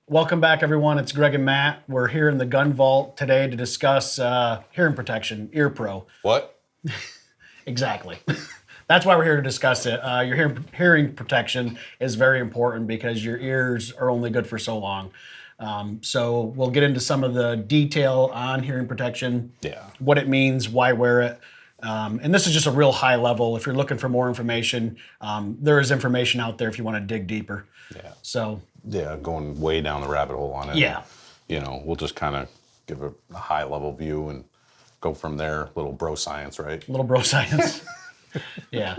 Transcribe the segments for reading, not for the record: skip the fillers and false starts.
Welcome back, everyone. It's Greg and Matt. We're here in the gun vault today to discuss hearing protection, Ear Pro. What? Exactly. That's why we're here to discuss it. Your hearing protection is very important because your ears are only good for so long. So we'll get into some of the detail on hearing protection, what it means, why wear it. And this is just a real high level. If you're looking for more information, there is information out there if you want to dig deeper. So going way down the rabbit hole on it. We'll just kind of give a high level view and go from there. Little bro science, right? Little bro science. Yeah.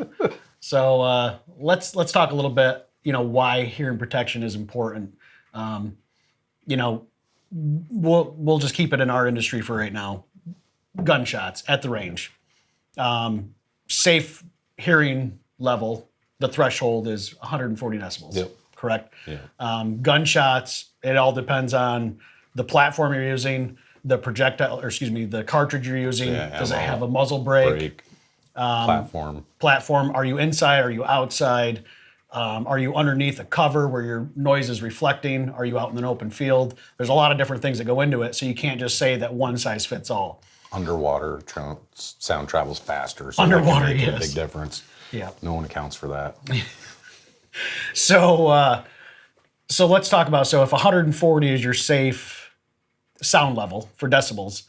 So let's talk a little bit. Why hearing protection is important. We'll just keep it in our industry for right now. Gunshots at the range. Safe hearing level. The threshold is 140 decibels. Yep. Correct. Yeah. Gunshots. It all depends on the platform you're using, the the cartridge you're using. Does it have a muzzle brake? Platform. Are you inside? Are you outside? Are you underneath a cover where your noise is reflecting? Are you out in an open field? There's a lot of different things that go into it, so you can't just say that one size fits all. Underwater sound travels faster, so underwater, that can make yes. a big difference. Yeah. No one accounts for that. So let's talk about, if 140 is your safe sound level for decibels,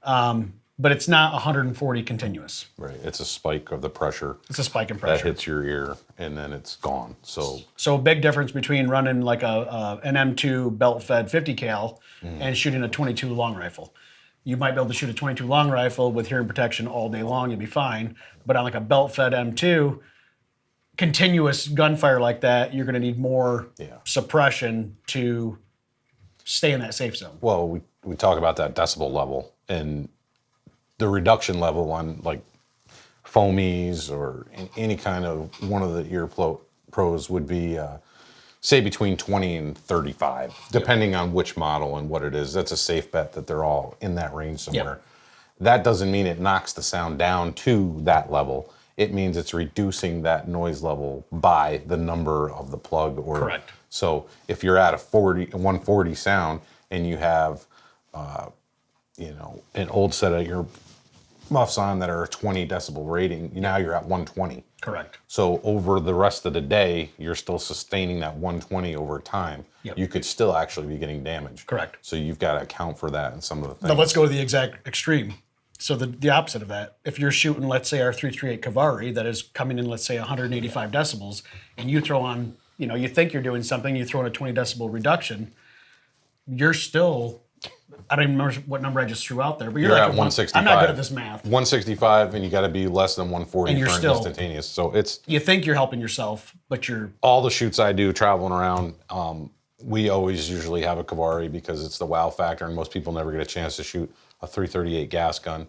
but it's not 140 continuous. Right. It's a spike of the pressure. It's a spike in pressure. That hits your ear, and then it's gone. So a big difference between running like an M2 belt-fed 50 cal and shooting a 22 long rifle. You might be able to shoot a 22 long rifle with hearing protection all day long, you'll be fine. But on like a belt-fed M2, continuous gunfire like that, you're going to need more suppression to stay in that safe zone. Well, we talk about that decibel level, and the reduction level on like foamies or any kind of one of the ear pros would be say between 20 and 35, depending on which model and what it is. That's a safe bet that they're all in that range somewhere. That doesn't mean it knocks the sound down to that level. It means it's reducing that noise level by the number of the plug. Correct. So if you're at a 140 sound and you have, an old set of your muffs on that are a 20 decibel rating, now you're at 120. Correct. So over the rest of the day, you're still sustaining that 120 over time. You could still actually be getting damage. Correct. So you've got to account for that in some of the things. Now let's go to the exact extreme. So the opposite of that. If you're shooting, let's say, our 338 Cavalry that is coming in, let's say, 185 decibels, and you throw on, you think you're doing something, you throw in a 20 decibel reduction, you're still, I don't even remember what number I just threw out there, but you're like at 165. I'm not good at this math. 165, and you got to be less than 140 and you're for still, instantaneous. So it's, you think you're helping yourself, but you're... All the shoots I do traveling around, we always usually have a Cavalry because it's the wow factor, and most people never get a chance to shoot a 338 gas gun.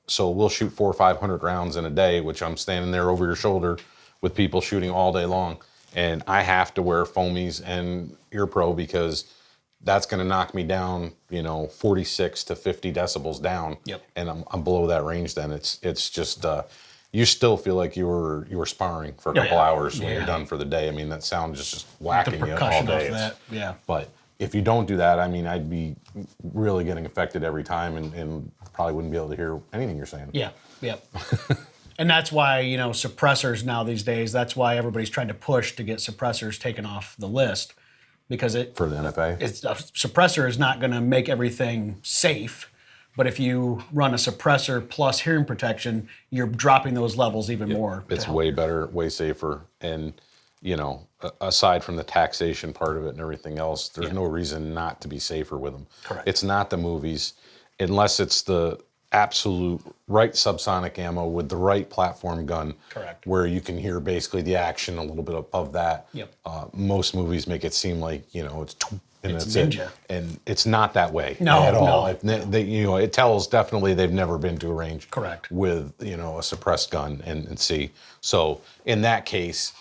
So we'll shoot 400 or 500 rounds in a day, which I'm standing there over your shoulder with people shooting all day long. And I have to wear foamies and ear pro because that's going to knock me down, 46 to 50 decibels down. And I'm below that range. Then it's just, you still feel like you were sparring for a couple hours when you're done for the day. I mean, that sound is just whacking you all day. But if you don't do that, I mean, I'd be really getting affected every time and probably wouldn't be able to hear anything you're saying. And that's why, suppressors now these days, that's why everybody's trying to push to get suppressors taken off the list. Because for the NFA? A suppressor is not going to make everything safe. But if you run a suppressor plus hearing protection, you're dropping those levels even more. It's way better, way safer. And, aside from the taxation part of it and everything else, there's no reason not to be safer with them. Correct. It's not the movies, unless it's the absolute right subsonic ammo with the right platform gun. Correct. Where you can hear basically the action a little bit above that. Most movies make it seem like, it's ninja. it. And it's not that way at all. It tells definitely they've never been to a range. Correct. With, a suppressed gun and see. So in that case,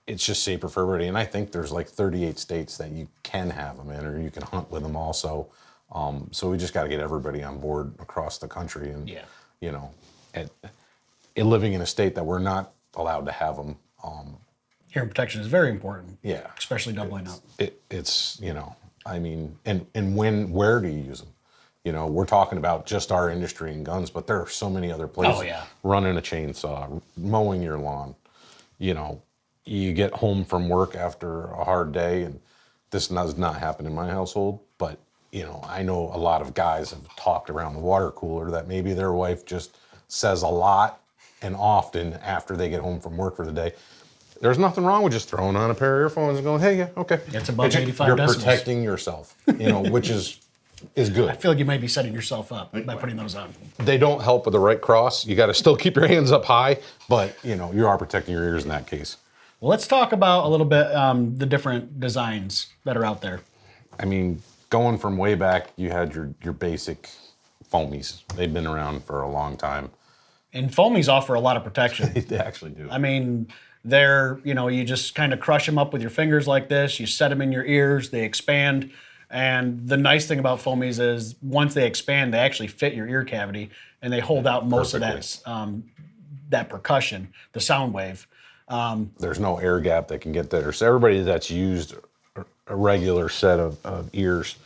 it's just safer for everybody. And I think there's like 38 states that you can have them in, or you can hunt with them also. So we just got to get everybody on board across the country. And, living in a state that we're not allowed to have them, Hearing protection is very important. Yeah. Especially doubling up. It's, I mean, and where do you use them? We're talking about just our industry and guns, but there are so many other places. Oh, yeah. Running a chainsaw, mowing your lawn. You get home from work after a hard day, and this does not happen in my household, but I know a lot of guys have talked around the water cooler that maybe their wife just says a lot and often after they get home from work for the day. There's nothing wrong with just throwing on a pair of earphones and going, hey, yeah, okay. It's above 85 You're decibels. protecting yourself, which is good. I feel like you may be setting yourself up by putting those on. They don't help with the right cross. You got to still keep your hands up high, but you are protecting your ears in that case. Well, let's talk about a little bit the different designs that are out there. I mean, going from way back, you had your basic foamies. They've been around for a long time. And foamies offer a lot of protection. They actually do. I mean, they're, you just kind of crush them up with your fingers like this. You set them in your ears, they expand. And the nice thing about foamies is once they expand, they actually fit your ear cavity and they hold out most of that percussion, the sound wave. There's no air gap that can get there. So everybody that's used a regular set of ears,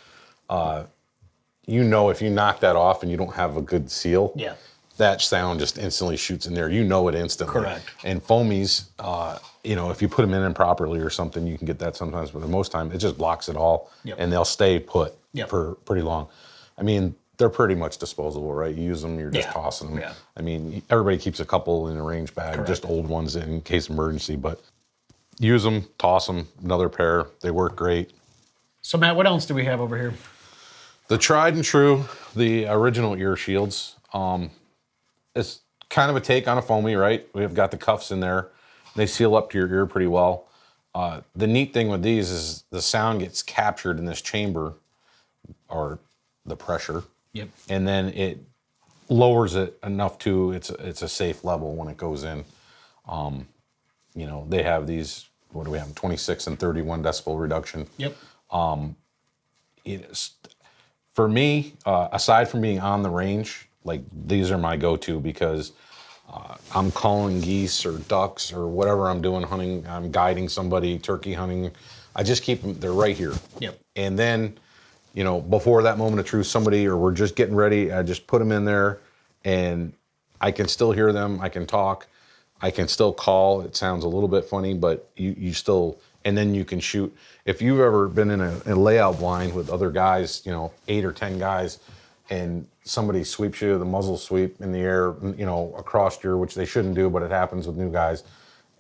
if you knock that off and you don't have a good seal, Yeah. that sound just instantly shoots in there. It instantly. Correct. And foamies, if you put them in improperly or something, you can get that sometimes, but most time it just blocks it all, and they'll stay put for pretty long. I mean, they're pretty much disposable, right? You use them, you're just tossing them. Yeah. I mean, everybody keeps a couple in a range bag, just old ones in case of emergency, but use them, toss them, another pair. They work great. So Matt, what else do we have over here? The tried and true, the original EarShields. It's kind of a take on a foamy, right? We've got the cuffs in there. They seal up to your ear pretty well. The neat thing with these is the sound gets captured in this chamber, or the pressure. Yep. And then it lowers it enough to it's a safe level when it goes in. They have these, what do we have, 26 and 31 decibel reduction. Yep. It is, for me, aside from being on the range, like these are my go-to because I'm calling geese or ducks or whatever I'm doing hunting. I'm guiding somebody turkey hunting. I just keep them. They're right here. Yep. And then, before that moment of truth, somebody or we're just getting ready, I just put them in there, and I can still hear them. I can talk. I can still call. It sounds a little bit funny, but you still. And then you can shoot. If you've ever been in a layout blind with other guys, 8 or 10 guys, and somebody sweeps you, the muzzle sweep in the air, across your, which they shouldn't do, but it happens with new guys,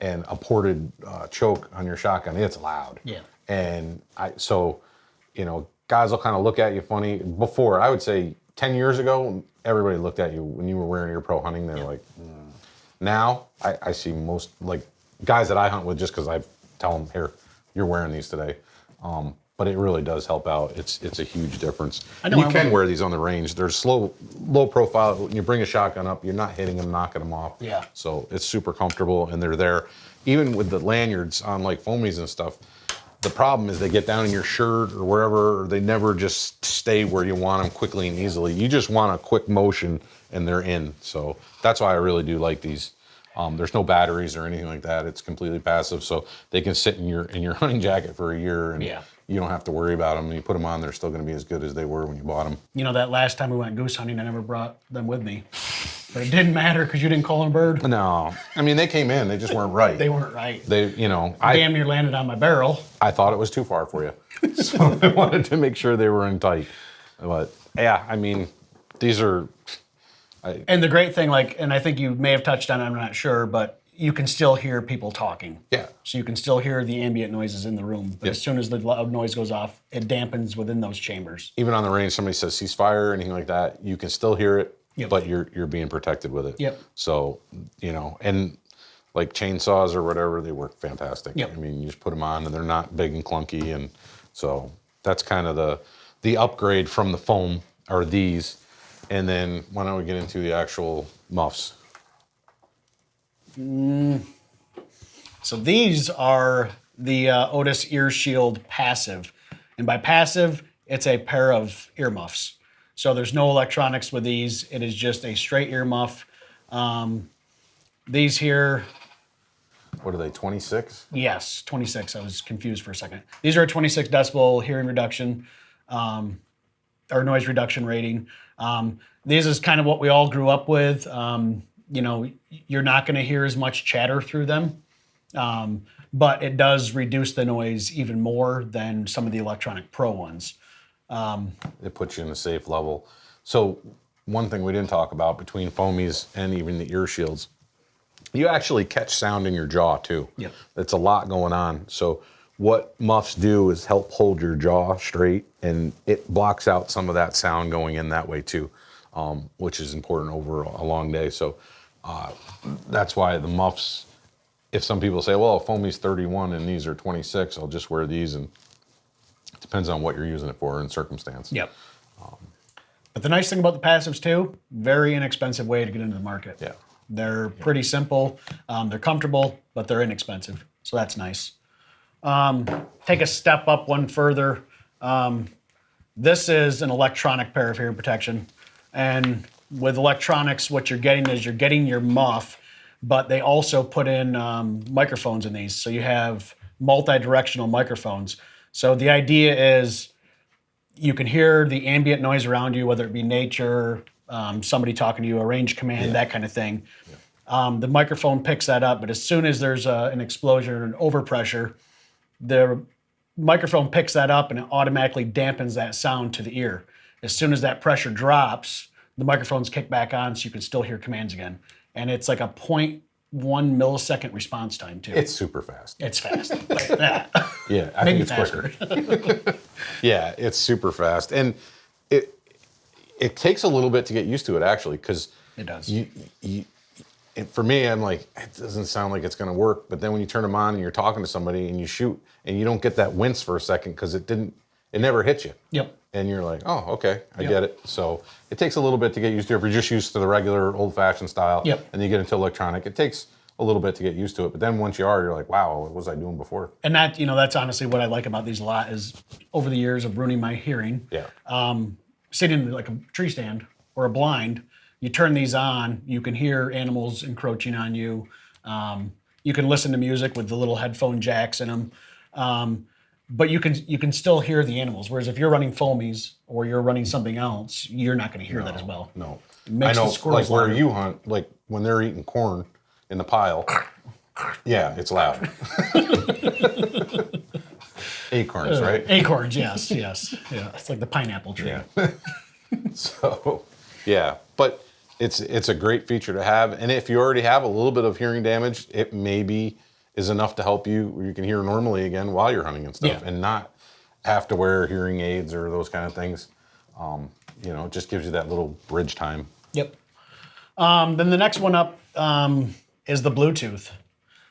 and a ported choke on your shotgun, it's loud. Yeah. And guys will kind of look at you funny. Before, I would say 10 years ago, everybody looked at you when you were wearing your pro hunting. They're like, Now, I see most, like, guys that I hunt with just because I tell them, here, you're wearing these today. But it really does help out. It's a huge difference. I know. You can wear these on the range. They're low profile. When you bring a shotgun up, you're not hitting them, knocking them off. Yeah. So it's super comfortable, and they're there. Even with the lanyards on like foamies and stuff, the problem is they get down in your shirt or wherever, or they never just stay where you want them quickly and easily. You just want a quick motion, and they're in. So that's why I really do like these. There's no batteries or anything like that. It's completely passive, so they can sit in your hunting jacket for a year, and you don't have to worry about them. When you put them on, they're still going to be as good as they were when you bought them. That last time we went goose hunting, I never brought them with me. But it didn't matter because you didn't call them a bird. No. I mean, they came in. They just weren't right. They weren't right. I damn near landed on my barrel. I thought it was too far for you. So I wanted to make sure they were in tight. But, yeah, I mean, these are... And the great thing, and I think you may have touched on it, I'm not sure, but you can still hear people talking. Yeah. So you can still hear the ambient noises in the room. But as soon as the loud noise goes off, it dampens within those chambers. Even on the range, somebody says ceasefire or anything like that, you can still hear it, Yep. but you're being protected with it. Yep. So, and like chainsaws or whatever, they work fantastic. Yep. I mean, you just put them on and they're not big and clunky. And so that's kind of the upgrade from the foam, or these. And then why don't we get into the actual muffs? So these are the Otis EarShield Passive. And by passive, it's a pair of earmuffs. So there's no electronics with these. It is just a straight earmuff. These here... what are they, 26? Yes, 26. I was confused for a second. These are a 26 decibel hearing reduction or noise reduction rating. This is kind of what we all grew up with. You're not going to hear as much chatter through them, but it does reduce the noise even more than some of the electronic pro ones. It puts you in a safe level. So one thing we didn't talk about between foamies and even the EarShields, you actually catch sound in your jaw too. Yep. It's a lot going on. So what muffs do is help hold your jaw straight, and it blocks out some of that sound going in that way too, which is important over a long day. So that's why the muffs, if some people say, well, a foamy's 31 and these are 26, I'll just wear these, and it depends on what you're using it for in circumstance. Yep. But the nice thing about the passives too, very inexpensive way to get into the market. Yeah. They're pretty simple. They're comfortable, but they're inexpensive. So that's nice. Take a step up one further. This is an electronic pair of hearing protection. And with electronics, what you're getting your muff, but they also put in microphones in these. So you have multi-directional microphones. So the idea is you can hear the ambient noise around you, whether it be nature, somebody talking to you, a range command, that kind of thing. The microphone picks that up, but as soon as there's an explosion or an overpressure, the microphone picks that up and it automatically dampens that sound to the ear. As soon as that pressure drops, the microphones kick back on so you can still hear commands again. And it's like a 0.1 millisecond response time too. It's super fast. It's fast. Like that. Yeah, I Maybe think it's faster. quicker. Yeah, it's super fast. And it takes a little bit to get used to it, actually, because It does. for me, I'm like, it doesn't sound like it's going to work. But then when you turn them on and you're talking to somebody and you shoot and you don't get that wince for a second because it never hit you. Yep. And you're like, oh, okay, I get it. So it takes a little bit to get used to it. If you're just used to the regular old-fashioned style, and you get into electronic, it takes a little bit to get used to it. But then once you are, you're like, wow, what was I doing before? And that's honestly what I like about these a lot is over the years of ruining my hearing. Yeah. Sitting in like a tree stand or a blind, you turn these on, you can hear animals encroaching on you. You can listen to music with the little headphone jacks in them. But you can still hear the animals. Whereas if you're running foamies or you're running something else, you're not going to hear that as well. No. It makes I know, the squirrels like where louder. you hunt, like when they're eating corn in the pile, yeah, it's loud. Acorns, right? Acorns, yes. Yeah, it's like the pineapple tree. Yeah. So, yeah, but it's a great feature to have. And if you already have a little bit of hearing damage, it maybe is enough to help you where you can hear normally again while you're hunting and stuff, and not have to wear hearing aids or those kind of things. It just gives you that little bridge time. Yep. Then the next one up is the Bluetooth.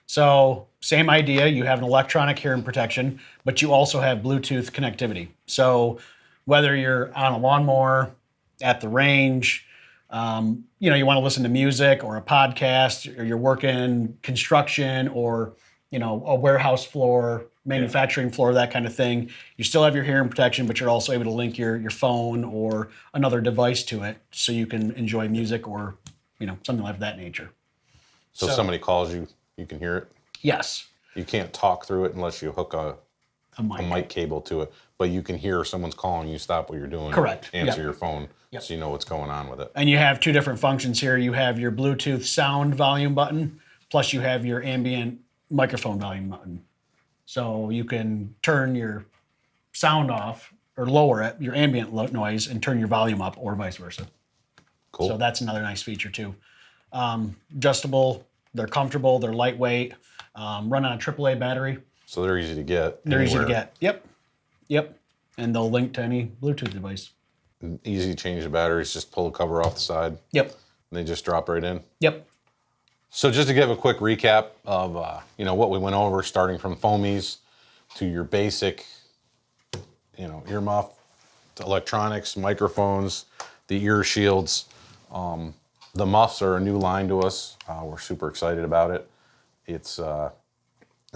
So same idea, you have an electronic hearing protection, but you also have Bluetooth connectivity. So whether you're on a lawnmower, at the range, you want to listen to music or a podcast, or you're working construction or, a warehouse floor, manufacturing floor, that kind of thing. You still have your hearing protection, but you're also able to link your phone or another device to it so you can enjoy music or, something like that nature. So if somebody calls you, you can hear it. Yes. You can't talk through it unless you hook a mic cable to it, but you can hear someone's calling you, stop what you're doing. Correct. Answer your phone so you know what's going on with it. And you have two different functions here. You have your Bluetooth sound volume button, plus you have your ambient microphone volume button. So you can turn your sound off or lower it, your ambient noise, and turn your volume up or vice versa. Cool. So that's another nice feature too. Adjustable, they're comfortable, they're lightweight, run on a AAA battery. So they're easy to get. They're easy to anywhere. get. Yep. And they'll link to any Bluetooth device. Easy to change the batteries, just pull the cover off the side. Yep. And they just drop right in. Yep. So just to give a quick recap of what we went over, starting from foamies to your basic, earmuff, to electronics, microphones, the EarShields. The muffs are a new line to us. We're super excited about it. It's a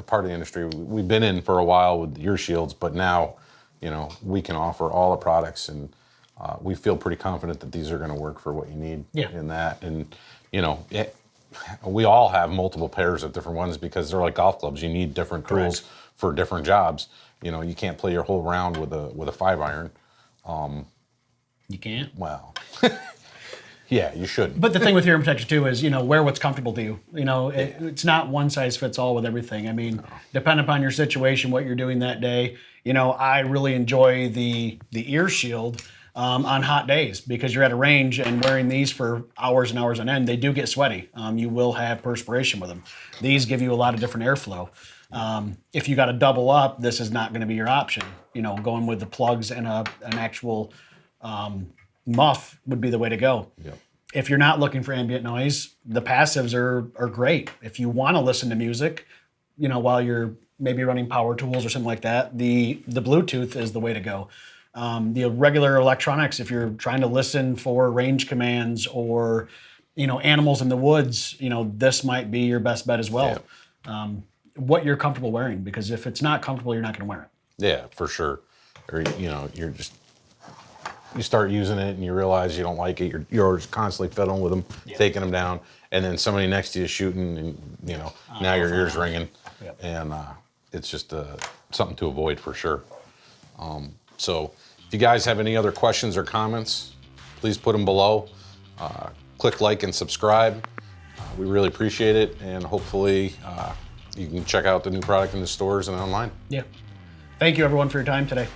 part of the industry we've been in for a while with the EarShields, but now, we can offer all the products, and we feel pretty confident that these are going to work for what you need in that. And, we all have multiple pairs of different ones because they're like golf clubs. You need different tools for different jobs. You know, you can't play your whole round with a 5-iron. You can't. Well, yeah, you should. But the thing with hearing protection too is, wear what's comfortable to you. It's not one size fits all with everything. I mean, depending upon your situation, what you're doing that day. I really enjoy the EarShield on hot days because you're at a range and wearing these for hours and hours on end, they do get sweaty. You will have perspiration with them. These give you a lot of different airflow. If you got to double up, this is not going to be your option. Going with the plugs and an actual muff would be the way to go. Yep. If you're not looking for ambient noise, the passives are great. If you want to listen to music, while you're maybe running power tools or something like that, the Bluetooth is the way to go. The regular electronics, if you're trying to listen for range commands or, animals in the woods, this might be your best bet as well. Yeah. What you're comfortable wearing, because if it's not comfortable, you're not going to wear it. Yeah, for sure. Or, you start using it and you realize you don't like it. You're constantly fiddling with them, taking them down, and then somebody next to you is shooting, and now your ears ringing, and it's just something to avoid for sure. So, if you guys have any other questions or comments, please put them below. Click like and subscribe. We really appreciate it, and hopefully you can check out the new product in the stores and online. Yeah. Thank you, everyone, for your time today.